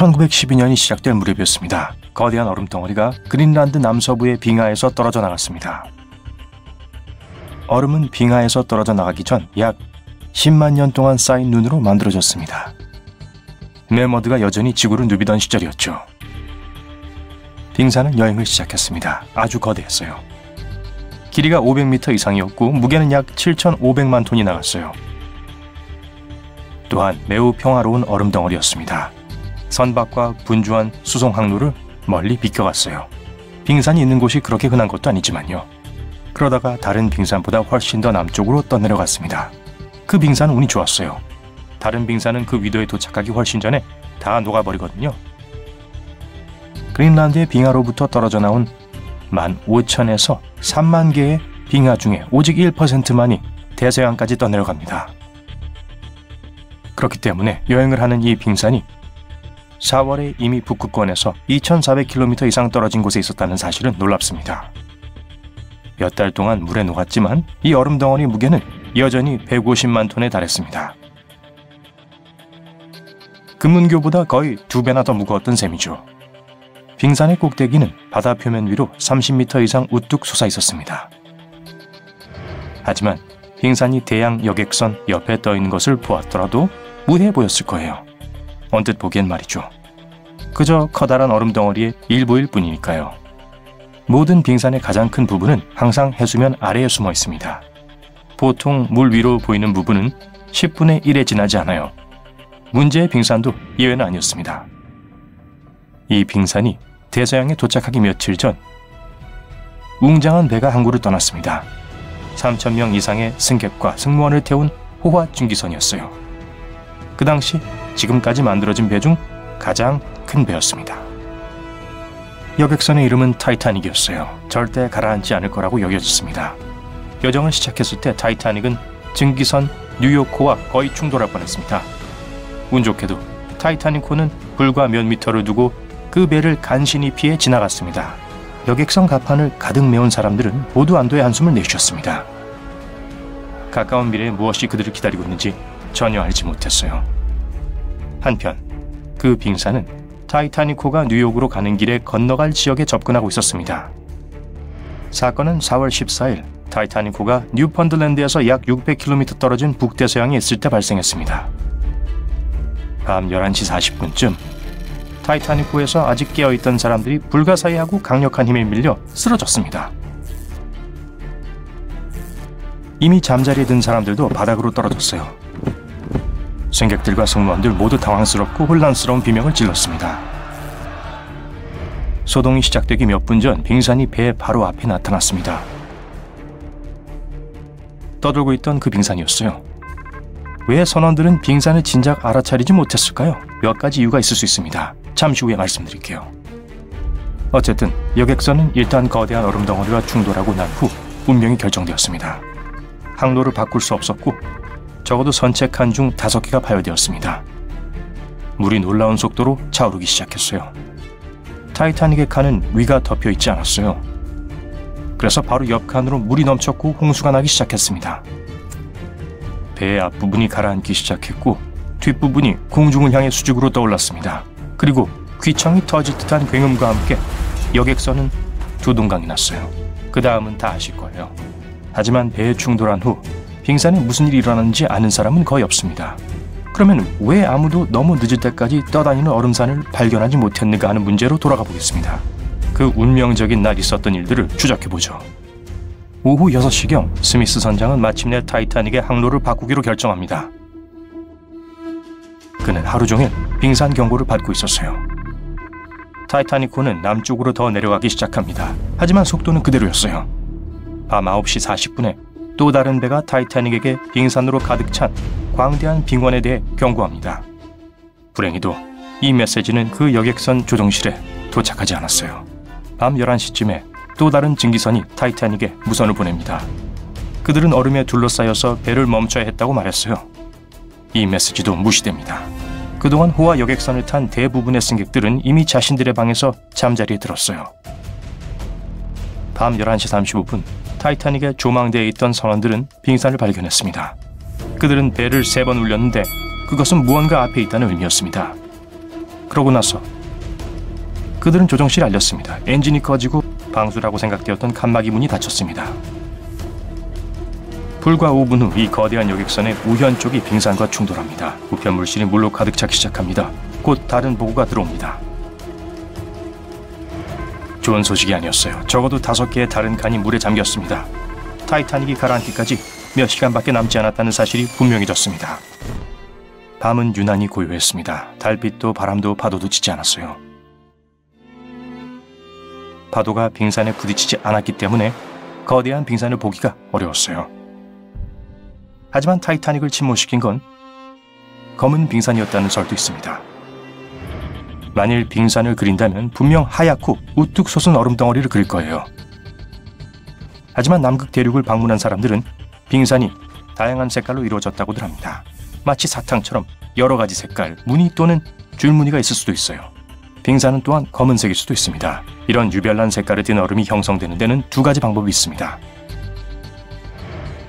1912년이 시작될 무렵이었습니다. 거대한 얼음덩어리가 그린란드 남서부의 빙하에서 떨어져 나갔습니다. 얼음은 빙하에서 떨어져 나가기 전 약 10만 년 동안 쌓인 눈으로 만들어졌습니다. 매머드가 여전히 지구를 누비던 시절이었죠. 빙산은 여행을 시작했습니다. 아주 거대했어요. 길이가 500m 이상이었고 무게는 약 7,500만 톤이 나갔어요. 또한 매우 평화로운 얼음덩어리였습니다. 선박과 분주한 수송 항로를 멀리 비껴갔어요. 빙산이 있는 곳이 그렇게 흔한 것도 아니지만요. 그러다가 다른 빙산보다 훨씬 더 남쪽으로 떠내려갔습니다. 그 빙산은 운이 좋았어요. 다른 빙산은 그 위도에 도착하기 훨씬 전에 다 녹아버리거든요. 그린란드의 빙하로부터 떨어져 나온 15,000에서 3만 개의 빙하 중에 오직 1%만이 대서양까지 떠내려갑니다. 그렇기 때문에 여행을 하는 이 빙산이 4월에 이미 북극권에서 2,400km 이상 떨어진 곳에 있었다는 사실은 놀랍습니다. 몇 달 동안 물에 녹았지만 이 얼음덩어리 무게는 여전히 150만 톤에 달했습니다. 금문교보다 거의 2배나 더 무거웠던 셈이죠. 빙산의 꼭대기는 바다 표면 위로 30m 이상 우뚝 솟아 있었습니다. 하지만 빙산이 대양 여객선 옆에 떠 있는 것을 보았더라도 무해해 보였을 거예요. 언뜻 보기엔 말이죠. 그저 커다란 얼음덩어리의 일부일 뿐이니까요. 모든 빙산의 가장 큰 부분은 항상 해수면 아래에 숨어 있습니다. 보통 물 위로 보이는 부분은 10분의 1에 지나지 않아요. 문제의 빙산도 예외는 아니었습니다. 이 빙산이 대서양에 도착하기 며칠 전 웅장한 배가 항구를 떠났습니다. 3,000명 이상의 승객과 승무원을 태운 호화 증기선이었어요. 그 당시 지금까지 만들어진 배 중 가장 큰 배였습니다. 여객선의 이름은 타이타닉이었어요. 절대 가라앉지 않을 거라고 여겨졌습니다. 여정을 시작했을 때 타이타닉은 증기선 뉴요크호와 거의 충돌할 뻔했습니다. 운 좋게도 타이타닉호는 불과 몇 미터를 두고 그 배를 간신히 피해 지나갔습니다. 여객선 갑판을 가득 메운 사람들은 모두 안도의 한숨을 내쉬었습니다. 가까운 미래에 무엇이 그들을 기다리고 있는지 전혀 알지 못했어요. 한편 그 빙산은 타이타닉호가 뉴욕으로 가는 길에 건너갈 지역에 접근하고 있었습니다. 사건은 4월 14일 타이타닉호가 뉴펀드랜드에서 약 600km 떨어진 북대서양에 있을 때 발생했습니다. 밤 11시 40분쯤 타이타닉호에서 아직 깨어있던 사람들이 불가사의하고 강력한 힘에 밀려 쓰러졌습니다. 이미 잠자리에 든 사람들도 바닥으로 떨어졌어요. 승객들과 승무원들 모두 당황스럽고 혼란스러운 비명을 질렀습니다. 소동이 시작되기 몇 분 전 빙산이 배 바로 앞에 나타났습니다. 떠들고 있던 그 빙산이었어요. 왜 선원들은 빙산을 진작 알아차리지 못했을까요? 몇 가지 이유가 있을 수 있습니다. 잠시 후에 말씀드릴게요. 어쨌든 여객선은 일단 거대한 얼음덩어리와 충돌하고 난 후 운명이 결정되었습니다. 항로를 바꿀 수 없었고 적어도 선체칸 중 5개가 파열되었습니다. 물이 놀라운 속도로 차오르기 시작했어요. 타이타닉의 칸은 위가 덮여있지 않았어요. 그래서 바로 옆 칸으로 물이 넘쳤고 홍수가 나기 시작했습니다. 배의 앞부분이 가라앉기 시작했고 뒷부분이 공중을 향해 수직으로 떠올랐습니다. 그리고 귀청이 터질 듯한 굉음과 함께 여객선은 두동강이 났어요. 그 다음은 다 아실 거예요. 하지만 배에 충돌한 후 빙산에 무슨 일이 일어났는지 아는 사람은 거의 없습니다. 그러면 왜 아무도 너무 늦을 때까지 떠다니는 얼음산을 발견하지 못했는가 하는 문제로 돌아가 보겠습니다. 그 운명적인 날 있었던 일들을 추적해보죠. 오후 6시경 스미스 선장은 마침내 타이타닉의 항로를 바꾸기로 결정합니다. 그는 하루 종일 빙산 경고를 받고 있었어요. 타이타닉호는 남쪽으로 더 내려가기 시작합니다. 하지만 속도는 그대로였어요. 밤 9시 40분에 또 다른 배가 타이타닉에게 빙산으로 가득 찬 광대한 빙원에 대해 경고합니다. 불행히도 이 메시지는 그 여객선 조종실에 도착하지 않았어요. 밤 11시쯤에 또 다른 증기선이 타이타닉에 무선을 보냅니다. 그들은 얼음에 둘러싸여서 배를 멈춰야 했다고 말했어요. 이 메시지도 무시됩니다. 그동안 호화 여객선을 탄 대부분의 승객들은 이미 자신들의 방에서 잠자리에 들었어요. 밤 11시 35분 타이타닉의 조망대에 있던 선원들은 빙산을 발견했습니다. 그들은 배를 3번 울렸는데 그것은 무언가 앞에 있다는 의미였습니다. 그러고 나서 그들은 조정실에 알렸습니다. 엔진이 꺼지고 방수라고 생각되었던 칸막이 문이 닫혔습니다. 불과 5분 후 이 거대한 여객선의 우현 쪽이 빙산과 충돌합니다. 우편 물질이 물로 가득 차기 시작합니다. 곧 다른 보고가 들어옵니다. 좋은 소식이 아니었어요. 적어도 5개의 다른 칸이 물에 잠겼습니다. 타이타닉이 가라앉기까지 몇 시간밖에 남지 않았다는 사실이 분명해졌습니다. 밤은 유난히 고요했습니다. 달빛도 바람도 파도도 치지 않았어요. 파도가 빙산에 부딪히지 않았기 때문에 거대한 빙산을 보기가 어려웠어요. 하지만 타이타닉을 침몰시킨 건 검은 빙산이었다는 설도 있습니다. 만일 빙산을 그린다면 분명 하얗고 우뚝 솟은 얼음 덩어리를 그릴 거예요. 하지만 남극 대륙을 방문한 사람들은 빙산이 다양한 색깔로 이루어졌다고들 합니다. 마치 사탕처럼 여러 가지 색깔, 무늬 또는 줄무늬가 있을 수도 있어요. 빙산은 또한 검은색일 수도 있습니다. 이런 유별난 색깔을 띤 얼음이 형성되는 데는 2가지 방법이 있습니다.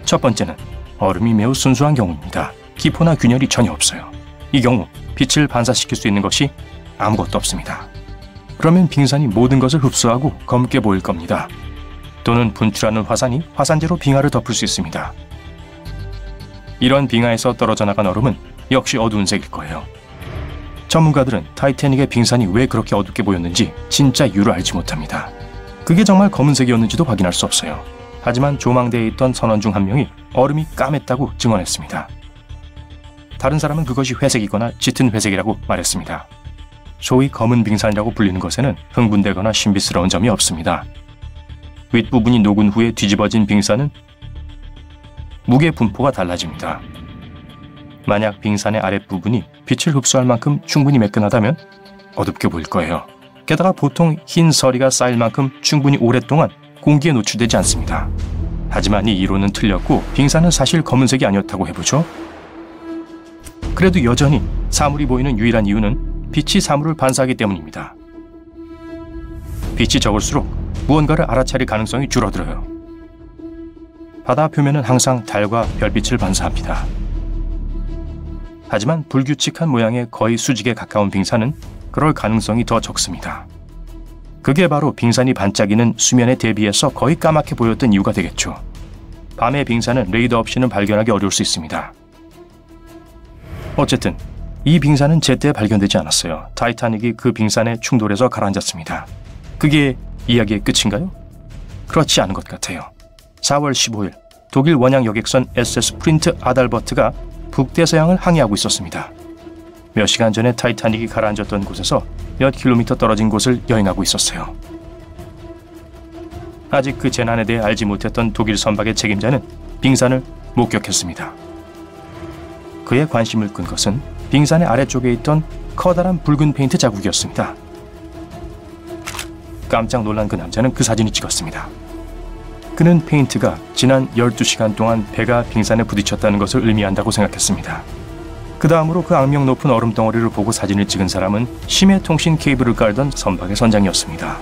첫 번째는 얼음이 매우 순수한 경우입니다. 기포나 균열이 전혀 없어요. 이 경우 빛을 반사시킬 수 있는 것이 아무것도 없습니다. 그러면 빙산이 모든 것을 흡수하고 검게 보일 겁니다. 또는 분출하는 화산이 화산재로 빙하를 덮을 수 있습니다. 이런 빙하에서 떨어져 나간 얼음은 역시 어두운 색일 거예요. 전문가들은 타이타닉의 빙산이 왜 그렇게 어둡게 보였는지 진짜 이유를 알지 못합니다. 그게 정말 검은색이었는지도 확인할 수 없어요. 하지만 조망대에 있던 선원 중 한 명이 얼음이 까맸다고 증언했습니다. 다른 사람은 그것이 회색이거나 짙은 회색이라고 말했습니다. 소위 검은 빙산이라고 불리는 것에는 흥분되거나 신비스러운 점이 없습니다. 윗부분이 녹은 후에 뒤집어진 빙산은 무게 분포가 달라집니다. 만약 빙산의 아랫부분이 빛을 흡수할 만큼 충분히 매끈하다면 어둡게 보일 거예요. 게다가 보통 흰 서리가 쌓일 만큼 충분히 오랫동안 공기에 노출되지 않습니다. 하지만 이 이론은 틀렸고 빙산은 사실 검은색이 아니었다고 해보죠. 그래도 여전히 사물이 보이는 유일한 이유는 빛이 사물을 반사하기 때문입니다. 빛이 적을수록 무언가를 알아차릴 가능성이 줄어들어요. 바다 표면은 항상 달과 별빛을 반사합니다. 하지만 불규칙한 모양의 거의 수직에 가까운 빙산은 그럴 가능성이 더 적습니다. 그게 바로 빙산이 반짝이는 수면에 대비해서 거의 까맣게 보였던 이유가 되겠죠. 밤의 빙산은 레이더 없이는 발견하기 어려울 수 있습니다. 어쨌든 이 빙산은 제때 발견되지 않았어요. 타이타닉이 그 빙산에 충돌해서 가라앉았습니다. 그게 이야기의 끝인가요? 그렇지 않은 것 같아요. 4월 15일 독일 원양 여객선 SS 프린트 아달버트가 북대서양을 항해하고 있었습니다. 몇 시간 전에 타이타닉이 가라앉았던 곳에서 몇 킬로미터 떨어진 곳을 여행하고 있었어요. 아직 그 재난에 대해 알지 못했던 독일 선박의 책임자는 빙산을 목격했습니다. 그의 관심을 끈 것은 빙산의 아래쪽에 있던 커다란 붉은 페인트 자국이었습니다. 깜짝 놀란 그 남자는 그 사진을 찍었습니다. 그는 페인트가 지난 12시간 동안 배가 빙산에 부딪혔다는 것을 의미한다고 생각했습니다. 그 다음으로 그 악명 높은 얼음 덩어리를 보고 사진을 찍은 사람은 심해 통신 케이블을 깔던 선박의 선장이었습니다.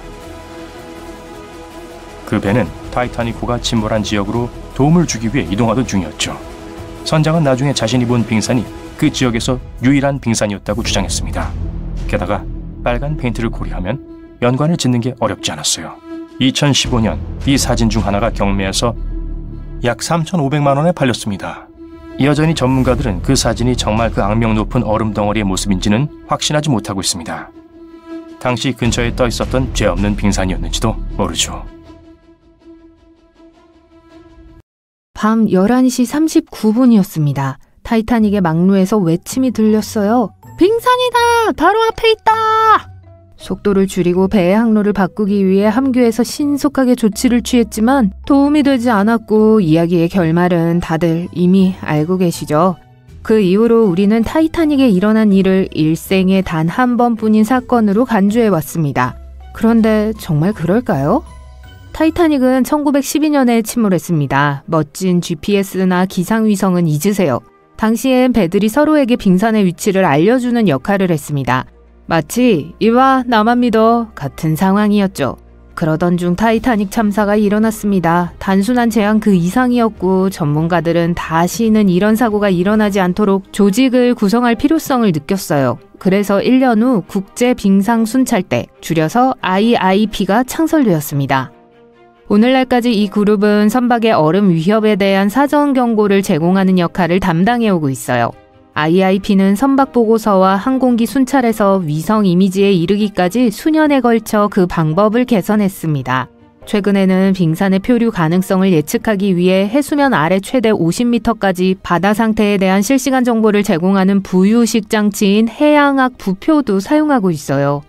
그 배는 타이타닉호가 침몰한 지역으로 도움을 주기 위해 이동하던 중이었죠. 선장은 나중에 자신이 본 빙산이 그 지역에서 유일한 빙산이었다고 주장했습니다. 게다가 빨간 페인트를 고려하면 연관을 짓는 게 어렵지 않았어요. 2015년 이 사진 중 하나가 경매에서 약 3,500만 원에 팔렸습니다. 여전히 전문가들은 그 사진이 정말 그 악명 높은 얼음 덩어리의 모습인지는 확신하지 못하고 있습니다. 당시 근처에 떠 있었던 죄 없는 빙산이었는지도 모르죠. 밤 11시 39분이었습니다. 타이타닉의 막루에서 외침이 들렸어요. 빙산이다! 바로 앞에 있다! 속도를 줄이고 배의 항로를 바꾸기 위해 함교에서 신속하게 조치를 취했지만 도움이 되지 않았고 이야기의 결말은 다들 이미 알고 계시죠. 그 이후로 우리는 타이타닉에 일어난 일을 일생에 단 한 번뿐인 사건으로 간주해왔습니다. 그런데 정말 그럴까요? 타이타닉은 1912년에 침몰했습니다. 멋진 GPS나 기상위성은 잊으세요. 당시엔 배들이 서로에게 빙산의 위치를 알려주는 역할을 했습니다. 마치 이와 나만 믿어 같은 상황이었죠. 그러던 중 타이타닉 참사가 일어났습니다. 단순한 재앙 그 이상이었고 전문가들은 다시는 이런 사고가 일어나지 않도록 조직을 구성할 필요성을 느꼈어요. 그래서 1년 후 국제빙상순찰대, 줄여서 IIP가 창설되었습니다. 오늘날까지 이 그룹은 선박의 얼음 위협에 대한 사전 경고를 제공하는 역할을 담당해오고 있어요. IIP는 선박 보고서와 항공기 순찰에서 위성 이미지에 이르기까지 수년에 걸쳐 그 방법을 개선했습니다. 최근에는 빙산의 표류 가능성을 예측하기 위해 해수면 아래 최대 50m까지 바다 상태에 대한 실시간 정보를 제공하는 부유식 장치인 해양학 부표도 사용하고 있어요.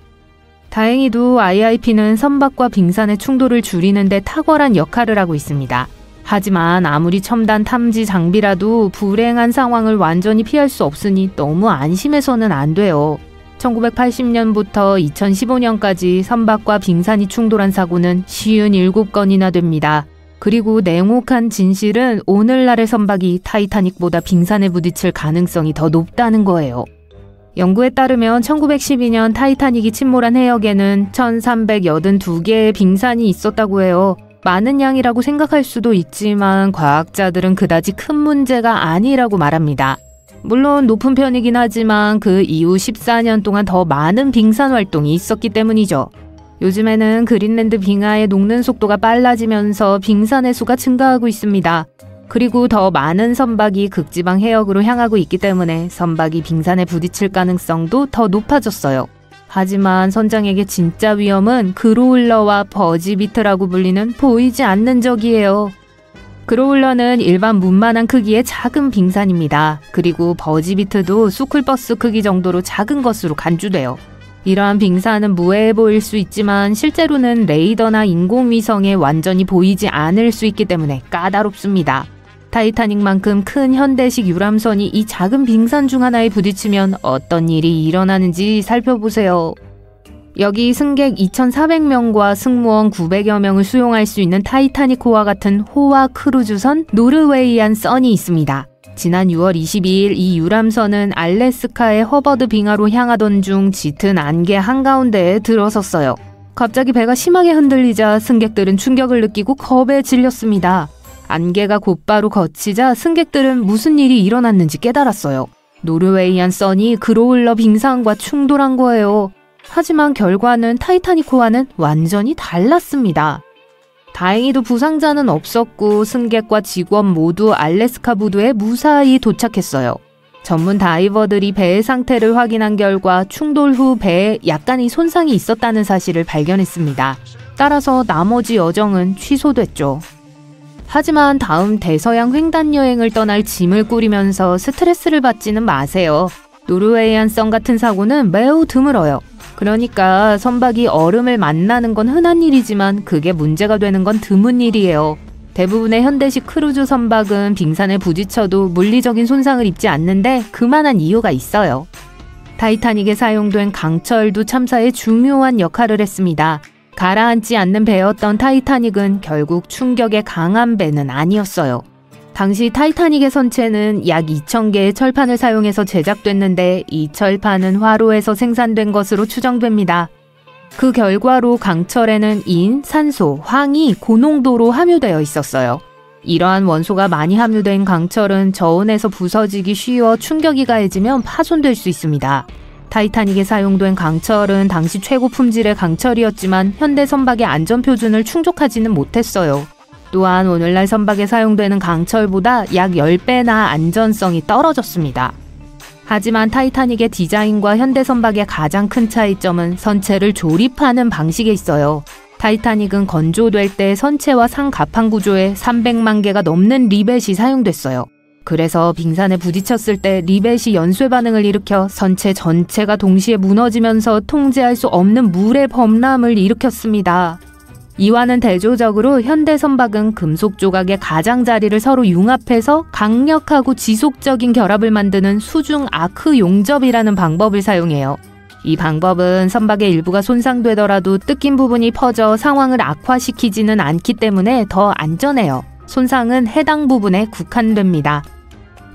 다행히도 IIP는 선박과 빙산의 충돌을 줄이는 데 탁월한 역할을 하고 있습니다. 하지만 아무리 첨단 탐지 장비라도 불행한 상황을 완전히 피할 수 없으니 너무 안심해서는 안 돼요. 1980년부터 2015년까지 선박과 빙산이 충돌한 사고는 57건이나 됩니다. 그리고 냉혹한 진실은 오늘날의 선박이 타이타닉보다 빙산에 부딪힐 가능성이 더 높다는 거예요. 연구에 따르면 1912년 타이타닉이 침몰한 해역에는 1382개의 빙산이 있었다고 해요. 많은 양이라고 생각할 수도 있지만 과학자들은 그다지 큰 문제가 아니라고 말합니다. 물론 높은 편이긴 하지만 그 이후 14년 동안 더 많은 빙산 활동이 있었기 때문이죠. 요즘에는 그린랜드 빙하의 녹는 속도가 빨라지면서 빙산의 수가 증가하고 있습니다. 그리고 더 많은 선박이 극지방 해역으로 향하고 있기 때문에 선박이 빙산에 부딪힐 가능성도 더 높아졌어요. 하지만 선장에게 진짜 위험은 그로울러와 버지비트라고 불리는 보이지 않는 적이에요. 그로울러는 일반 문만한 크기의 작은 빙산입니다. 그리고 버지비트도 스쿨버스 크기 정도로 작은 것으로 간주돼요. 이러한 빙산은 무해해 보일 수 있지만 실제로는 레이더나 인공위성에 완전히 보이지 않을 수 있기 때문에 까다롭습니다. 타이타닉만큼 큰 현대식 유람선이 이 작은 빙산 중 하나에 부딪히면 어떤 일이 일어나는지 살펴보세요. 여기 승객 2,400명과 승무원 900여 명을 수용할 수 있는 타이타닉호와 같은 호화 크루즈선 노르웨이안 선이 있습니다. 지난 6월 22일 이 유람선은 알래스카의 허버드 빙하로 향하던 중 짙은 안개 한가운데에 들어섰어요. 갑자기 배가 심하게 흔들리자 승객들은 충격을 느끼고 겁에 질렸습니다. 안개가 곧바로 걷히자 승객들은 무슨 일이 일어났는지 깨달았어요. 노르웨이안 선이 그로울러 빙산과 충돌한 거예요. 하지만 결과는 타이타닉호와는 완전히 달랐습니다. 다행히도 부상자는 없었고 승객과 직원 모두 알래스카 부두에 무사히 도착했어요. 전문 다이버들이 배의 상태를 확인한 결과 충돌 후 배에 약간의 손상이 있었다는 사실을 발견했습니다. 따라서 나머지 여정은 취소됐죠. 하지만 다음 대서양 횡단 여행을 떠날 짐을 꾸리면서 스트레스를 받지는 마세요. 노르웨이안 선 같은 사고는 매우 드물어요. 그러니까 선박이 얼음을 만나는 건 흔한 일이지만 그게 문제가 되는 건 드문 일이에요. 대부분의 현대식 크루즈 선박은 빙산에 부딪혀도 물리적인 손상을 입지 않는데 그만한 이유가 있어요. 타이타닉에 사용된 강철도 참사에 중요한 역할을 했습니다. 가라앉지 않는 배였던 타이타닉은 결국 충격에 강한 배는 아니었어요. 당시 타이타닉의 선체는 약 2,000개의 철판을 사용해서 제작됐는데 이 철판은 화로에서 생산된 것으로 추정됩니다. 그 결과로 강철에는 인, 산소, 황이 고농도로 함유되어 있었어요. 이러한 원소가 많이 함유된 강철은 저온에서 부서지기 쉬워 충격이 가해지면 파손될 수 있습니다. 타이타닉에 사용된 강철은 당시 최고 품질의 강철이었지만 현대 선박의 안전표준을 충족하지는 못했어요. 또한 오늘날 선박에 사용되는 강철보다 약 10배나 안전성이 떨어졌습니다. 하지만 타이타닉의 디자인과 현대 선박의 가장 큰 차이점은 선체를 조립하는 방식에 있어요. 타이타닉은 건조될 때 선체와 상가판 구조에 300만 개가 넘는 리벳이 사용됐어요. 그래서 빙산에 부딪혔을 때 리벳이 연쇄 반응을 일으켜 선체 전체가 동시에 무너지면서 통제할 수 없는 물의 범람을 일으켰습니다. 이와는 대조적으로 현대 선박은 금속 조각의 가장자리를 서로 융합해서 강력하고 지속적인 결합을 만드는 수중 아크 용접이라는 방법을 사용해요. 이 방법은 선박의 일부가 손상되더라도 뜯긴 부분이 퍼져 상황을 악화시키지는 않기 때문에 더 안전해요. 손상은 해당 부분에 국한됩니다.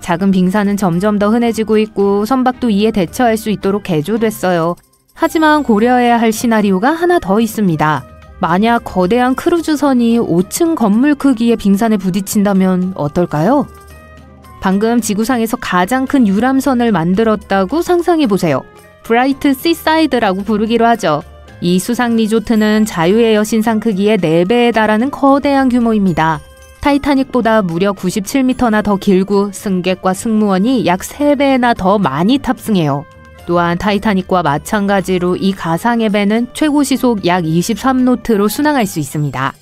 작은 빙산은 점점 더 흔해지고 있고 선박도 이에 대처할 수 있도록 개조됐어요. 하지만 고려해야 할 시나리오가 하나 더 있습니다. 만약 거대한 크루즈선이 5층 건물 크기의 빙산에 부딪힌다면 어떨까요? 방금 지구상에서 가장 큰 유람선을 만들었다고 상상해보세요. 브라이트 시사이드라고 부르기로 하죠. 이 수상 리조트는 자유의 여신 상 크기의 4배에 달하는 거대한 규모입니다. 타이타닉보다 무려 97m나 더 길고 승객과 승무원이 약 3배나 더 많이 탑승해요. 또한 타이타닉과 마찬가지로 이 가상의 배는 최고 시속 약 23노트로 순항할 수 있습니다.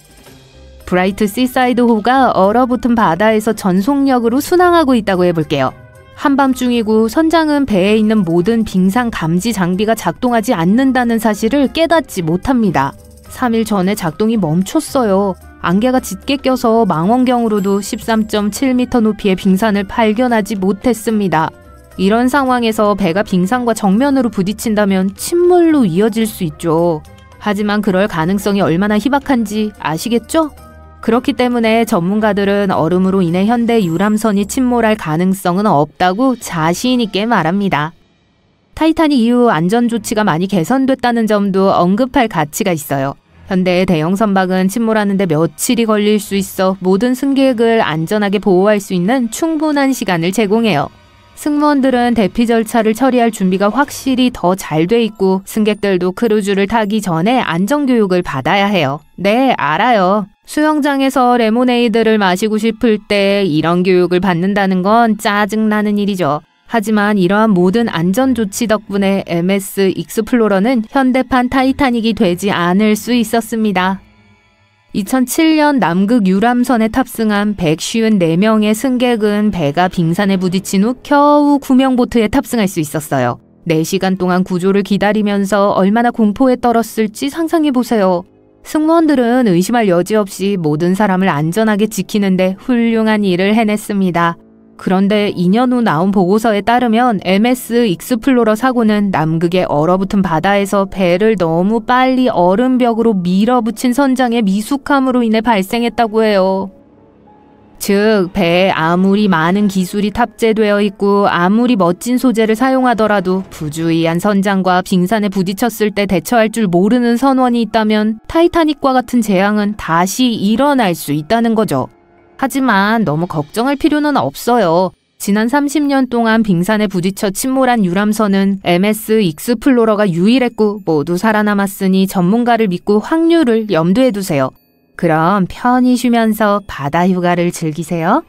브라이트 시사이드호가 얼어붙은 바다에서 전속력으로 순항하고 있다고 해볼게요. 한밤중이고 선장은 배에 있는 모든 빙상 감지 장비가 작동하지 않는다는 사실을 깨닫지 못합니다. 3일 전에 작동이 멈췄어요. 안개가 짙게 껴서 망원경으로도 13.7m 높이의 빙산을 발견하지 못했습니다. 이런 상황에서 배가 빙산과 정면으로 부딪힌다면 침몰로 이어질 수 있죠. 하지만 그럴 가능성이 얼마나 희박한지 아시겠죠? 그렇기 때문에 전문가들은 얼음으로 인해 현대 유람선이 침몰할 가능성은 없다고 자신 있게 말합니다. 타이타닉 이후 안전조치가 많이 개선됐다는 점도 언급할 가치가 있어요. 현대의 대형 선박은 침몰하는데 며칠이 걸릴 수 있어 모든 승객을 안전하게 보호할 수 있는 충분한 시간을 제공해요. 승무원들은 대피 절차를 처리할 준비가 확실히 더 잘 돼 있고 승객들도 크루즈를 타기 전에 안전교육을 받아야 해요. 네, 알아요. 수영장에서 레모네이드를 마시고 싶을 때 이런 교육을 받는다는 건 짜증나는 일이죠. 하지만 이러한 모든 안전조치 덕분에 MS 익스플로러는 현대판 타이타닉이 되지 않을 수 있었습니다. 2007년 남극 유람선에 탑승한 154명의 승객은 배가 빙산에 부딪힌 후 겨우 구명보트에 탑승할 수 있었어요. 4시간 동안 구조를 기다리면서 얼마나 공포에 떨었을지 상상해보세요. 승무원들은 의심할 여지 없이 모든 사람을 안전하게 지키는데 훌륭한 일을 해냈습니다. 그런데 2년 후 나온 보고서에 따르면 MS 익스플로러 사고는 남극의 얼어붙은 바다에서 배를 너무 빨리 얼음벽으로 밀어붙인 선장의 미숙함으로 인해 발생했다고 해요. 즉, 배에 아무리 많은 기술이 탑재되어 있고 아무리 멋진 소재를 사용하더라도 부주의한 선장과 빙산에 부딪혔을 때 대처할 줄 모르는 선원이 있다면 타이타닉과 같은 재앙은 다시 일어날 수 있다는 거죠. 하지만 너무 걱정할 필요는 없어요. 지난 30년 동안 빙산에 부딪혀 침몰한 유람선은 MS 익스플로러가 유일했고 모두 살아남았으니 전문가를 믿고 확률을 염두에 두세요. 그럼 편히 쉬면서 바다 휴가를 즐기세요.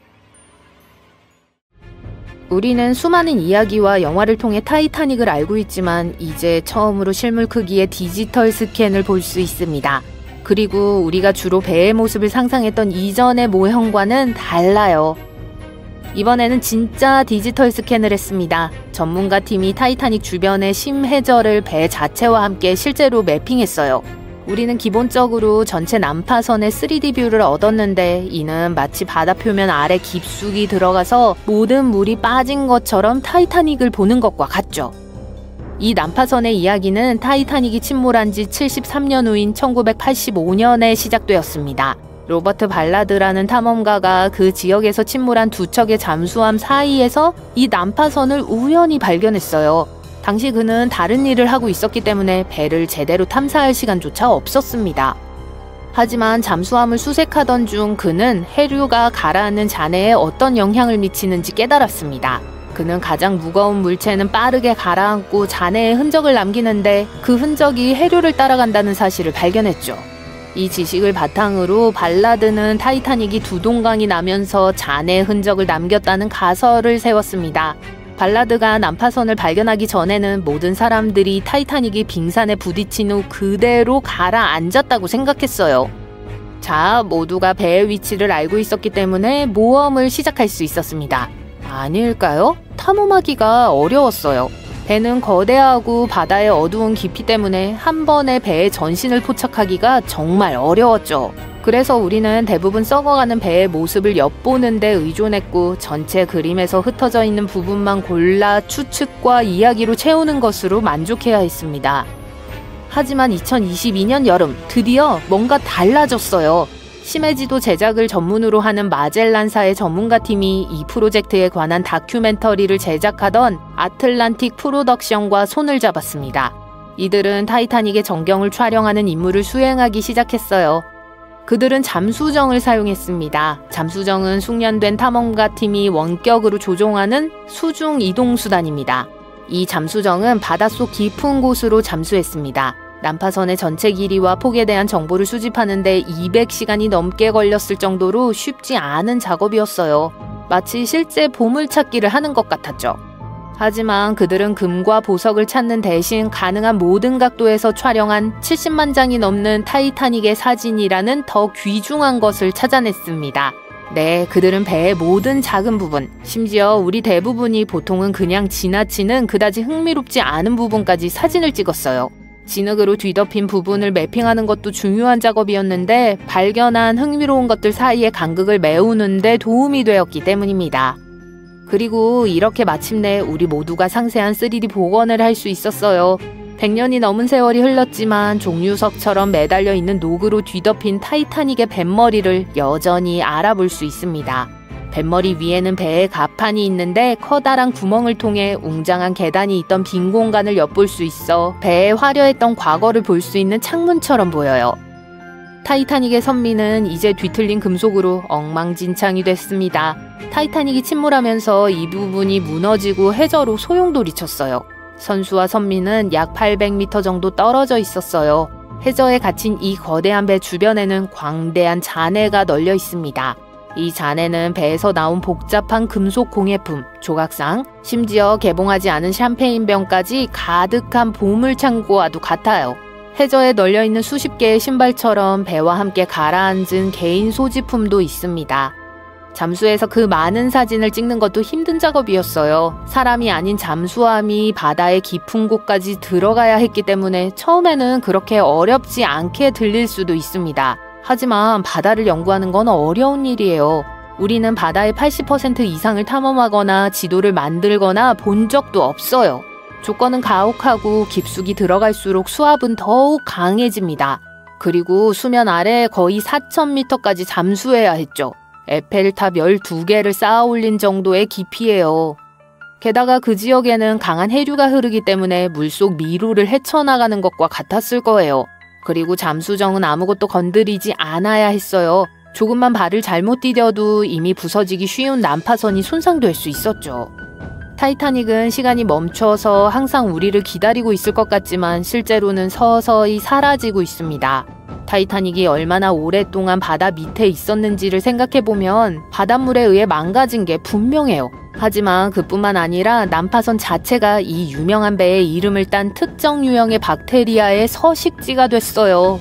우리는 수많은 이야기와 영화를 통해 타이타닉을 알고 있지만 이제 처음으로 실물 크기의 디지털 스캔을 볼 수 있습니다. 그리고 우리가 주로 배의 모습을 상상했던 이전의 모형과는 달라요. 이번에는 진짜 디지털 스캔을 했습니다. 전문가 팀이 타이타닉 주변의 심해절을 배 자체와 함께 실제로 매핑했어요. 우리는 기본적으로 전체 난파선의 3D 뷰를 얻었는데 이는 마치 바다 표면 아래 깊숙이 들어가서 모든 물이 빠진 것처럼 타이타닉을 보는 것과 같죠. 이 난파선의 이야기는 타이타닉이 침몰한 지 73년 후인 1985년에 시작되었습니다. 로버트 발라드라는 탐험가가 그 지역에서 침몰한 2척의 잠수함 사이에서 이 난파선을 우연히 발견했어요. 당시 그는 다른 일을 하고 있었기 때문에 배를 제대로 탐사할 시간조차 없었습니다. 하지만 잠수함을 수색하던 중 그는 해류가 가라앉는 잔해에 어떤 영향을 미치는지 깨달았습니다. 그는 가장 무거운 물체는 빠르게 가라앉고 잔해에 흔적을 남기는데 그 흔적이 해류를 따라간다는 사실을 발견했죠. 이 지식을 바탕으로 발라드는 타이타닉이 두 동강이 나면서 잔해의 흔적을 남겼다는 가설을 세웠습니다. 발라드가 난파선을 발견하기 전에는 모든 사람들이 타이타닉이 빙산에 부딪힌 후 그대로 가라앉았다고 생각했어요. 자, 모두가 배의 위치를 알고 있었기 때문에 모험을 시작할 수 있었습니다. 아닐까요? 탐험하기가 어려웠어요. 배는 거대하고 바다의 어두운 깊이 때문에 한 번에 배의 전신을 포착하기가 정말 어려웠죠. 그래서 우리는 대부분 썩어가는 배의 모습을 엿보는 데 의존했고 전체 그림에서 흩어져 있는 부분만 골라 추측과 이야기로 채우는 것으로 만족해야 했습니다. 하지만 2022년 여름 드디어 뭔가 달라졌어요. 심해지도 제작을 전문으로 하는 마젤란사의 전문가팀이 이 프로젝트에 관한 다큐멘터리를 제작하던 아틀란틱 프로덕션과 손을 잡았습니다. 이들은 타이타닉의 전경을 촬영하는 임무를 수행하기 시작했어요. 그들은 잠수정을 사용했습니다. 잠수정은 숙련된 탐험가 팀이 원격으로 조종하는 수중 이동수단입니다. 이 잠수정은 바닷속 깊은 곳으로 잠수했습니다. 난파선의 전체 길이와 폭에 대한 정보를 수집하는 데 200시간이 넘게 걸렸을 정도로 쉽지 않은 작업이었어요. 마치 실제 보물찾기를 하는 것 같았죠. 하지만 그들은 금과 보석을 찾는 대신 가능한 모든 각도에서 촬영한 70만 장이 넘는 타이타닉의 사진이라는 더 귀중한 것을 찾아냈습니다. 네, 그들은 배의 모든 작은 부분, 심지어 우리 대부분이 보통은 그냥 지나치는 그다지 흥미롭지 않은 부분까지 사진을 찍었어요. 진흙으로 뒤덮인 부분을 매핑하는 것도 중요한 작업이었는데 발견한 흥미로운 것들 사이의 간극을 메우는 데 도움이 되었기 때문입니다. 그리고 이렇게 마침내 우리 모두가 상세한 3D 복원을 할 수 있었어요. 100년이 넘은 세월이 흘렀지만 종유석처럼 매달려 있는 녹으로 뒤덮인 타이타닉의 뱃머리를 여전히 알아볼 수 있습니다. 뱃머리 위에는 배의 가판이 있는데 커다란 구멍을 통해 웅장한 계단이 있던 빈 공간을 엿볼 수 있어 배의 화려했던 과거를 볼 수 있는 창문처럼 보여요. 타이타닉의 선미는 이제 뒤틀린 금속으로 엉망진창이 됐습니다. 타이타닉이 침몰하면서 이 부분이 무너지고 해저로 소용돌이쳤어요. 선수와 선미는 약 800m 정도 떨어져 있었어요. 해저에 갇힌 이 거대한 배 주변에는 광대한 잔해가 널려 있습니다. 이 잔해는 배에서 나온 복잡한 금속 공예품, 조각상, 심지어 개봉하지 않은 샴페인병까지 가득한 보물창고와도 같아요. 해저에 널려있는 수십 개의 신발처럼 배와 함께 가라앉은 개인 소지품도 있습니다. 잠수해서 그 많은 사진을 찍는 것도 힘든 작업이었어요. 사람이 아닌 잠수함이 바다의 깊은 곳까지 들어가야 했기 때문에 처음에는 그렇게 어렵지 않게 들릴 수도 있습니다. 하지만 바다를 연구하는 건 어려운 일이에요. 우리는 바다의 80% 이상을 탐험하거나 지도를 만들거나 본 적도 없어요. 조건은 가혹하고 깊숙이 들어갈수록 수압은 더욱 강해집니다. 그리고 수면 아래 거의 4,000m까지 잠수해야 했죠. 에펠탑 12개를 쌓아 올린 정도의 깊이예요. 게다가 그 지역에는 강한 해류가 흐르기 때문에 물속 미로를 헤쳐나가는 것과 같았을 거예요. 그리고 잠수정은 아무것도 건드리지 않아야 했어요. 조금만 발을 잘못 디뎌도 이미 부서지기 쉬운 난파선이 손상될 수 있었죠. 타이타닉은 시간이 멈춰서 항상 우리를 기다리고 있을 것 같지만 실제로는 서서히 사라지고 있습니다. 타이타닉이 얼마나 오랫동안 바다 밑에 있었는지를 생각해보면 바닷물에 의해 망가진 게 분명해요. 하지만 그뿐만 아니라 난파선 자체가 이 유명한 배의 이름을 딴 특정 유형의 박테리아의 서식지가 됐어요.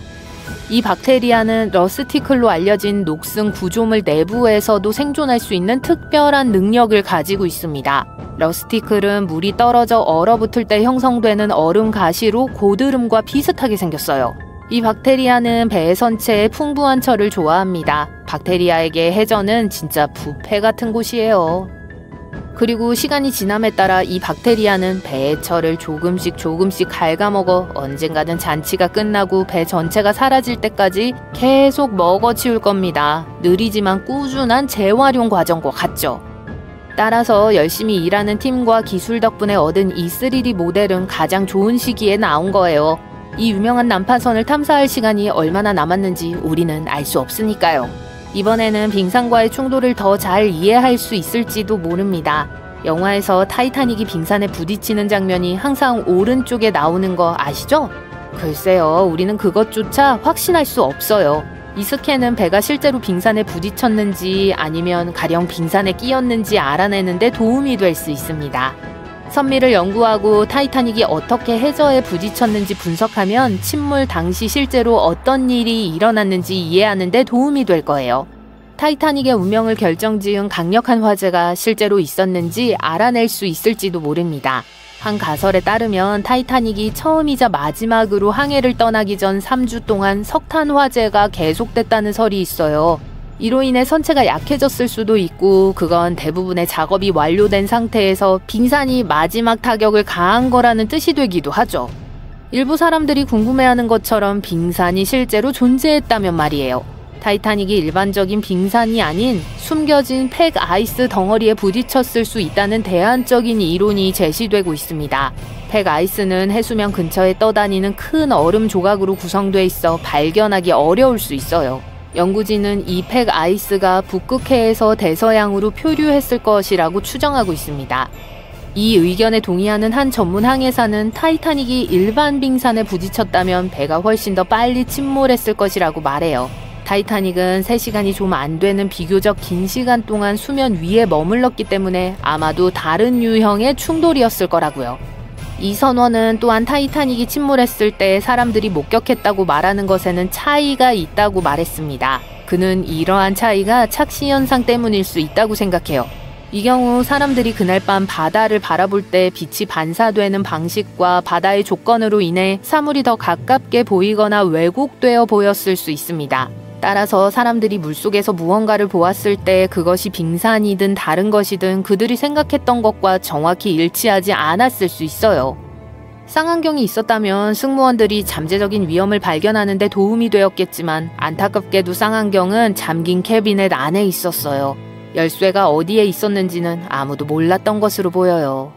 이 박테리아는 러스티클로 알려진 녹슨 구조물 내부에서도 생존할 수 있는 특별한 능력을 가지고 있습니다. 러스티클은 물이 떨어져 얼어붙을 때 형성되는 얼음 가시로 고드름과 비슷하게 생겼어요. 이 박테리아는 배의 선체에 풍부한 철을 좋아합니다. 박테리아에게 해저는 진짜 뷔페 같은 곳이에요. 그리고 시간이 지남에 따라 이 박테리아는 배의 철을 조금씩 갉아먹어 언젠가는 잔치가 끝나고 배 전체가 사라질 때까지 계속 먹어치울 겁니다. 느리지만 꾸준한 재활용 과정과 같죠. 따라서 열심히 일하는 팀과 기술 덕분에 얻은 이 3D 모델은 가장 좋은 시기에 나온 거예요. 이 유명한 난파선을 탐사할 시간이 얼마나 남았는지 우리는 알 수 없으니까요. 이번에는 빙산과의 충돌을 더 잘 이해할 수 있을지도 모릅니다. 영화에서 타이타닉이 빙산에 부딪히는 장면이 항상 오른쪽에 나오는 거 아시죠? 글쎄요, 우리는 그것조차 확신할 수 없어요. 이 스캔은 배가 실제로 빙산에 부딪혔는지 아니면 가령 빙산에 끼었는지 알아내는 데 도움이 될 수 있습니다. 선미를 연구하고 타이타닉이 어떻게 해저에 부딪혔는지 분석하면 침몰 당시 실제로 어떤 일이 일어났는지 이해하는 데 도움이 될 거예요. 타이타닉의 운명을 결정지은 강력한 화재가 실제로 있었는지 알아낼 수 있을지도 모릅니다. 한 가설에 따르면 타이타닉이 처음이자 마지막으로 항해를 떠나기 전 3주 동안 석탄 화재가 계속됐다는 설이 있어요. 이로 인해 선체가 약해졌을 수도 있고 그건 대부분의 작업이 완료된 상태에서 빙산이 마지막 타격을 가한 거라는 뜻이 되기도 하죠. 일부 사람들이 궁금해하는 것처럼 빙산이 실제로 존재했다면 말이에요. 타이타닉이 일반적인 빙산이 아닌 숨겨진 팩 아이스 덩어리에 부딪혔을 수 있다는 대안적인 이론이 제시되고 있습니다. 팩 아이스는 해수면 근처에 떠다니는 큰 얼음 조각으로 구성돼 있어 발견하기 어려울 수 있어요. 연구진은 이 팩 아이스가 북극해에서 대서양으로 표류했을 것이라고 추정하고 있습니다. 이 의견에 동의하는 한 전문 항해사는 타이타닉이 일반 빙산에 부딪혔다면 배가 훨씬 더 빨리 침몰했을 것이라고 말해요. 타이타닉은 3시간이 좀 안 되는 비교적 긴 시간 동안 수면 위에 머물렀기 때문에 아마도 다른 유형의 충돌이었을 거라고요. 이 선원은 또한 타이타닉이 침몰했을 때 사람들이 목격했다고 말하는 것에는 차이가 있다고 말했습니다. 그는 이러한 차이가 착시 현상 때문일 수 있다고 생각해요. 이 경우 사람들이 그날 밤 바다를 바라볼 때 빛이 반사되는 방식과 바다의 조건으로 인해 사물이 더 가깝게 보이거나 왜곡되어 보였을 수 있습니다. 따라서 사람들이 물속에서 무언가를 보았을 때 그것이 빙산이든 다른 것이든 그들이 생각했던 것과 정확히 일치하지 않았을 수 있어요. 쌍안경이 있었다면 승무원들이 잠재적인 위험을 발견하는 데 도움이 되었겠지만 안타깝게도 쌍안경은 잠긴 캐비넷 안에 있었어요. 열쇠가 어디에 있었는지는 아무도 몰랐던 것으로 보여요.